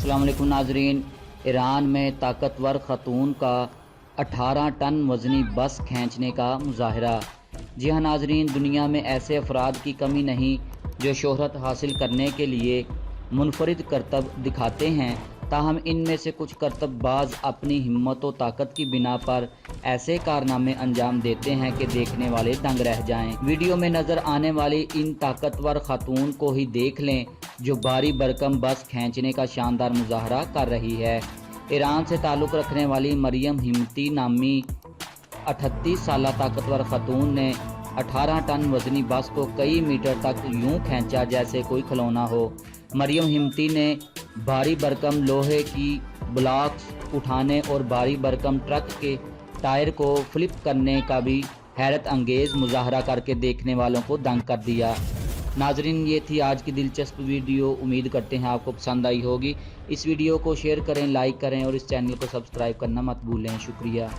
अस्सलाम वालेकुम नाजरीन। ईरान में ताकतवर खतून का 18 टन वज़नी बस खींचने का मुजाहरा। जी हाँ नाजरीन, दुनिया में ऐसे अफराद की कमी नहीं जो शोहरत हासिल करने के लिए मुनफरिद करतब दिखाते हैं, ताहम इनमें से कुछ करतबबाज अपनी हिम्मत व ताकत की बिना पर ऐसे कारनामे अंजाम देते हैं कि देखने वाले दंग रह जाएं। वीडियो में नज़र आने वाली इन ताकतवर खातून को ही देख लें जो भारी भरकम बस खींचने का शानदार मुजाहरा कर रही है। ईरान से ताल्लुक़ रखने वाली मरियम हिम्मती नामी 38 साला ताकतवर खातून ने 18 टन वज़नी बस को कई मीटर तक यूं खींचा जैसे कोई खिलौना हो। मरियम हिम्मती ने भारी भरकम लोहे की ब्लॉक्स उठाने और भारी भरकम ट्रक के टायर को फ्लिप करने का भी हैरत अंगेज़ मुजाहरा करके देखने वालों को दंग कर दिया। नाजरीन, ये थी आज की दिलचस्प वीडियो। उम्मीद करते हैं आपको पसंद आई होगी। इस वीडियो को शेयर करें, लाइक करें और इस चैनल को सब्सक्राइब करना मत भूलें। शुक्रिया।